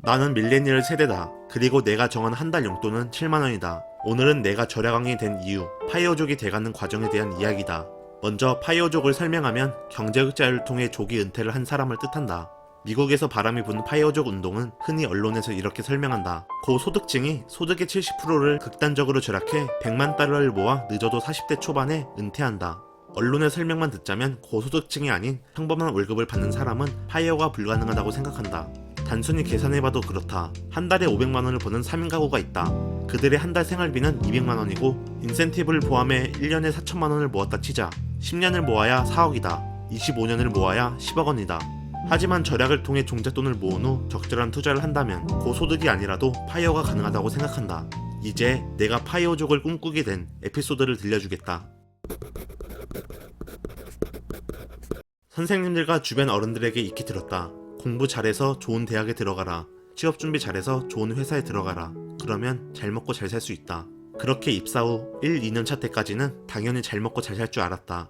나는 밀레니얼 세대다. 그리고 내가 정한 한 달 용돈은 7만원이다. 오늘은 내가 절약왕이 된 이유, 파이어족이 돼가는 과정에 대한 이야기다. 먼저 파이어족을 설명하면 경제흑자를 통해 조기 은퇴를 한 사람을 뜻한다. 미국에서 바람이 부는 파이어족 운동은 흔히 언론에서 이렇게 설명한다. 고소득층이 소득의 70%를 극단적으로 절약해 100만 달러를 모아 늦어도 40대 초반에 은퇴한다. 언론의 설명만 듣자면 고소득층이 아닌 평범한 월급을 받는 사람은 파이어가 불가능하다고 생각한다. 단순히 계산해봐도 그렇다. 한 달에 500만원을 버는 3인 가구가 있다. 그들의 한 달 생활비는 200만원이고 인센티브를 포함해 1년에 4천만원을 모았다 치자 10년을 모아야 4억이다. 25년을 모아야 10억원이다. 하지만 절약을 통해 종잣돈을 모은 후 적절한 투자를 한다면 고소득이 아니라도 파이어가 가능하다고 생각한다. 이제 내가 파이어족을 꿈꾸게 된 에피소드를 들려주겠다. 선생님들과 주변 어른들에게 익히 들었다. 공부 잘해서 좋은 대학에 들어가라. 취업 준비 잘해서 좋은 회사에 들어가라. 그러면 잘 먹고 잘 살 수 있다. 그렇게 입사 후 1, 2년차 때까지는 당연히 잘 먹고 잘 살 줄 알았다.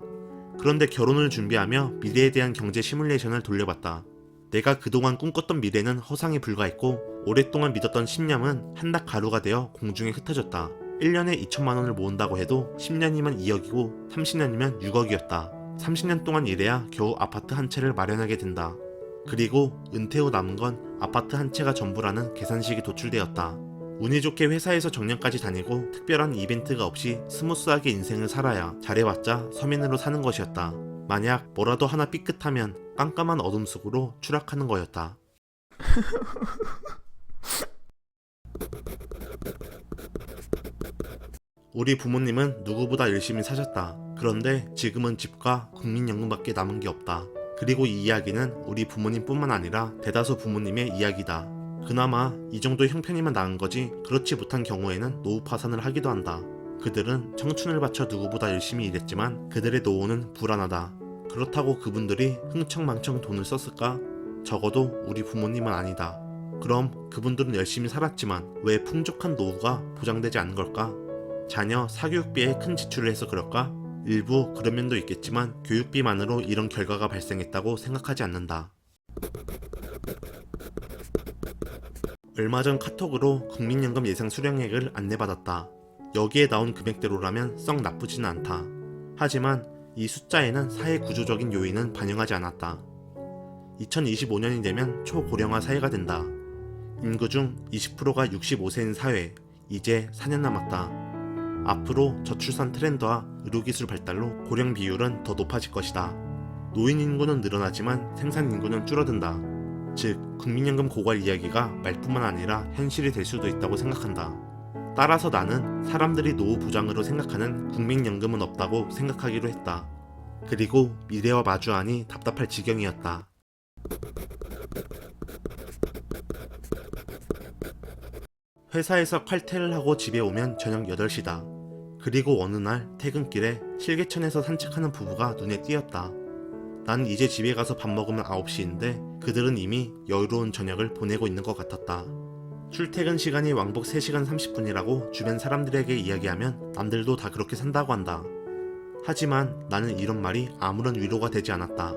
그런데 결혼을 준비하며 미래에 대한 경제 시뮬레이션을 돌려봤다. 내가 그동안 꿈꿨던 미래는 허상에 불과했고 오랫동안 믿었던 신념은 한낱 가루가 되어 공중에 흩어졌다. 1년에 2천만원을 모은다고 해도 10년이면 2억이고 30년이면 6억이었다. 30년 동안 일해야 겨우 아파트 한 채를 마련하게 된다. 그리고 은퇴 후 남은 건 아파트 한 채가 전부라는 계산식이 도출되었다. 운이 좋게 회사에서 정년까지 다니고 특별한 이벤트가 없이 스무스하게 인생을 살아야 잘해봤자 서민으로 사는 것이었다. 만약 뭐라도 하나 삐끗하면 깜깜한 어둠 속으로 추락하는 거였다. 우리 부모님은 누구보다 열심히 사셨다. 그런데 지금은 집과 국민연금밖에 남은 게 없다. 그리고 이 이야기는 우리 부모님뿐만 아니라 대다수 부모님의 이야기다. 그나마 이 정도 형편이면 나은 거지 그렇지 못한 경우에는 노후 파산을 하기도 한다. 그들은 청춘을 바쳐 누구보다 열심히 일했지만 그들의 노후는 불안하다. 그렇다고 그분들이 흥청망청 돈을 썼을까? 적어도 우리 부모님은 아니다. 그럼 그분들은 열심히 살았지만 왜 풍족한 노후가 보장되지 않은 걸까? 자녀 사교육비에 큰 지출을 해서 그럴까? 일부 그런 면도 있겠지만 교육비만으로 이런 결과가 발생했다고 생각하지 않는다. 얼마 전 카톡으로 국민연금 예상 수령액을 안내받았다. 여기에 나온 금액대로라면 썩 나쁘지는 않다. 하지만 이 숫자에는 사회 구조적인 요인은 반영하지 않았다. 2025년이 되면 초고령화 사회가 된다. 인구 중 20%가 65세인 사회, 이제 4년 남았다. 앞으로 저출산 트렌드와 의료기술 발달로 고령 비율은 더 높아질 것이다. 노인 인구는 늘어나지만 생산 인구는 줄어든다. 즉, 국민연금 고갈 이야기가 말뿐만 아니라 현실이 될 수도 있다고 생각한다. 따라서 나는 사람들이 노후 보장으로 생각하는 국민연금은 없다고 생각하기로 했다. 그리고 미래와 마주하니 답답할 지경이었다. 회사에서 칼퇴를 하고 집에 오면 저녁 8시다. 그리고 어느 날 퇴근길에 실개천에서 산책하는 부부가 눈에 띄었다. 난 이제 집에 가서 밥 먹으면 9시인데 그들은 이미 여유로운 저녁을 보내고 있는 것 같았다. 출퇴근 시간이 왕복 3시간 30분이라고 주변 사람들에게 이야기하면 남들도 다 그렇게 산다고 한다. 하지만 나는 이런 말이 아무런 위로가 되지 않았다.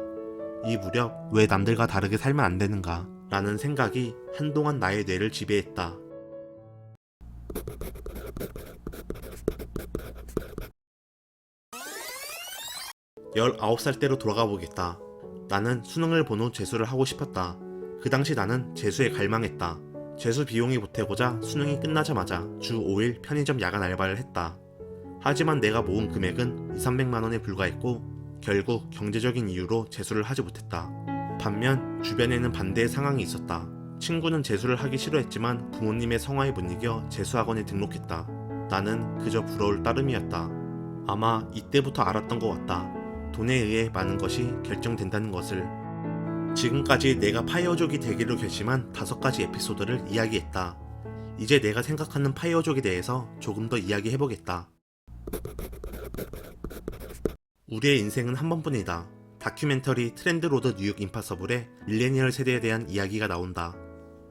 이 무렵 왜 남들과 다르게 살면 안 되는가 라는 생각이 한동안 나의 뇌를 지배했다. 19살 때로 돌아가 보겠다. 나는 수능을 본 후 재수를 하고 싶었다. 그 당시 나는 재수에 갈망했다. 재수 비용이 보태고자 수능이 끝나자마자 주 5일 편의점 야간 알바를 했다. 하지만 내가 모은 금액은 2,300만원에 불과했고 결국 경제적인 이유로 재수를 하지 못했다. 반면 주변에는 반대의 상황이 있었다. 친구는 재수를 하기 싫어했지만 부모님의 성화에 못 이겨 재수학원에 등록했다. 나는 그저 부러울 따름이었다. 아마 이때부터 알았던 것 같다. 돈에 의해 많은 것이 결정된다는 것을. 지금까지 내가 파이어족이 되기로 결심한 5가지 에피소드를 이야기했다. 이제 내가 생각하는 파이어족에 대해서 조금 더 이야기해보겠다. 우리의 인생은 한 번뿐이다. 다큐멘터리 트렌드로드 뉴욕 임파서블에 밀레니얼 세대에 대한 이야기가 나온다.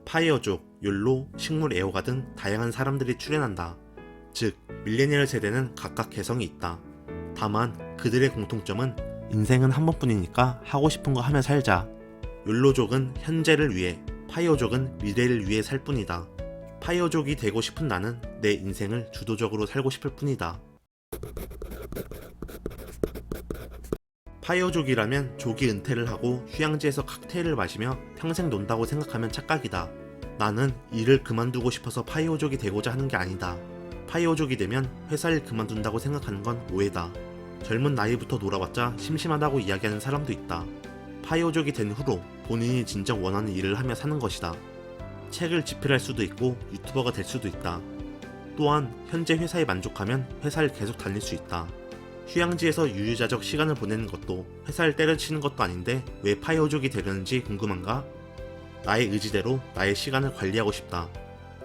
파이어족, 욜로, 식물 애호가 등 다양한 사람들이 출연한다. 즉, 밀레니얼 세대는 각각 개성이 있다. 다만 그들의 공통점은 인생은 한 번뿐이니까 하고 싶은 거 하며 살자. 욜로족은 현재를 위해, 파이어족은 미래를 위해 살 뿐이다. 파이어족이 되고 싶은 나는 내 인생을 주도적으로 살고 싶을 뿐이다. 파이어족이라면 조기 은퇴를 하고 휴양지에서 칵테일을 마시며 평생 논다고 생각하면 착각이다. 나는 일을 그만두고 싶어서 파이어족이 되고자 하는 게 아니다. 파이어족이 되면 회사를 그만둔다고 생각하는 건 오해다. 젊은 나이부터 놀아봤자 심심하다고 이야기하는 사람도 있다. 파이어족이 된 후로 본인이 진정 원하는 일을 하며 사는 것이다. 책을 집필할 수도 있고 유튜버가 될 수도 있다. 또한 현재 회사에 만족하면 회사를 계속 다닐 수 있다. 휴양지에서 유유자적 시간을 보내는 것도 회사를 때려치는 것도 아닌데 왜 파이어족이 되려는지 궁금한가? 나의 의지대로 나의 시간을 관리하고 싶다.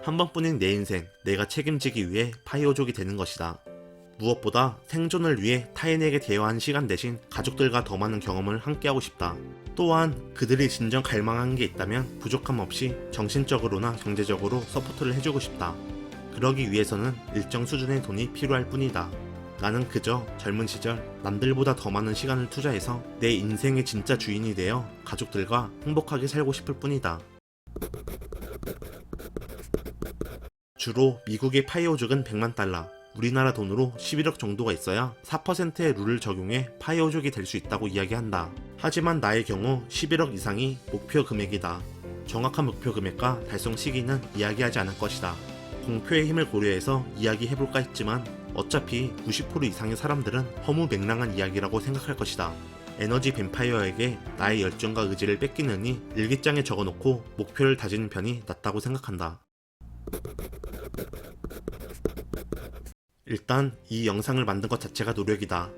한 번뿐인 내 인생, 내가 책임지기 위해 파이어족이 되는 것이다. 무엇보다 생존을 위해 타인에게 대여한 시간 대신 가족들과 더 많은 경험을 함께하고 싶다. 또한 그들이 진정 갈망하는 게 있다면 부족함 없이 정신적으로나 경제적으로 서포트를 해주고 싶다. 그러기 위해서는 일정 수준의 돈이 필요할 뿐이다. 나는 그저 젊은 시절 남들보다 더 많은 시간을 투자해서 내 인생의 진짜 주인이 되어 가족들과 행복하게 살고 싶을 뿐이다. 주로 미국의 파이어족은 100만 달러, 우리나라 돈으로 11억 정도가 있어야 4%의 룰을 적용해 파이어족이 될 수 있다고 이야기한다. 하지만 나의 경우 11억 이상이 목표 금액이다. 정확한 목표 금액과 달성 시기는 이야기하지 않을 것이다. 공표의 힘을 고려해서 이야기해볼까 했지만 어차피 90% 이상의 사람들은 허무맹랑한 이야기라고 생각할 것이다. 에너지 뱀파이어에게 나의 열정과 의지를 뺏기느니 일기장에 적어놓고 목표를 다지는 편이 낫다고 생각한다. 일단 이 영상을 만든 것 자체가 노력이다.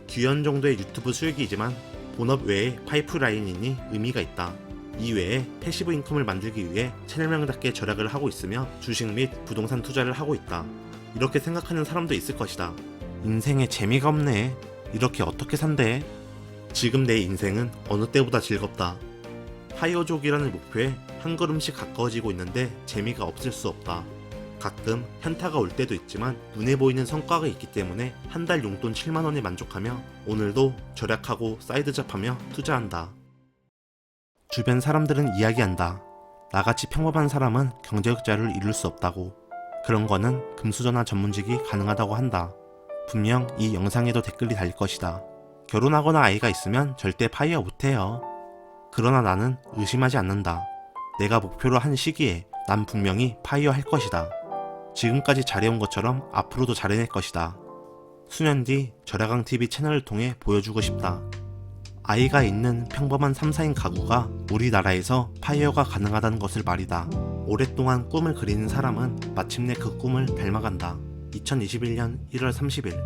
귀연 정도의 유튜브 수익이지만 본업 외에 파이프라인이니 의미가 있다. 이외에 패시브 인컴을 만들기 위해 채널명답게 절약을 하고 있으며 주식 및 부동산 투자를 하고 있다. 이렇게 생각하는 사람도 있을 것이다. 인생에 재미가 없네. 이렇게 어떻게 산대? 지금 내 인생은 어느 때보다 즐겁다. 파이어족이라는 목표에 한 걸음씩 가까워지고 있는데 재미가 없을 수 없다. 가끔 현타가 올 때도 있지만 눈에 보이는 성과가 있기 때문에 한 달 용돈 7만원에 만족하며 오늘도 절약하고 사이드 잡하며 투자한다. 주변 사람들은 이야기한다. 나같이 평범한 사람은 경제흑자를 이룰 수 없다고. 그런 거는 금수저나 전문직이 가능하다고 한다. 분명 이 영상에도 댓글이 달릴 것이다. 결혼하거나 아이가 있으면 절대 파이어 못해요. 그러나 나는 의심하지 않는다. 내가 목표로 한 시기에 난 분명히 파이어 할 것이다. 지금까지 잘해온 것처럼 앞으로도 잘해낼 것이다. 수년 뒤 절야강TV 채널을 통해 보여주고 싶다. 아이가 있는 평범한 3사인 가구가 우리나라에서 파이어가 가능하다는 것을 말이다. 오랫동안 꿈을 그리는 사람은 마침내 그 꿈을 닮아간다. 2021년 1월 30일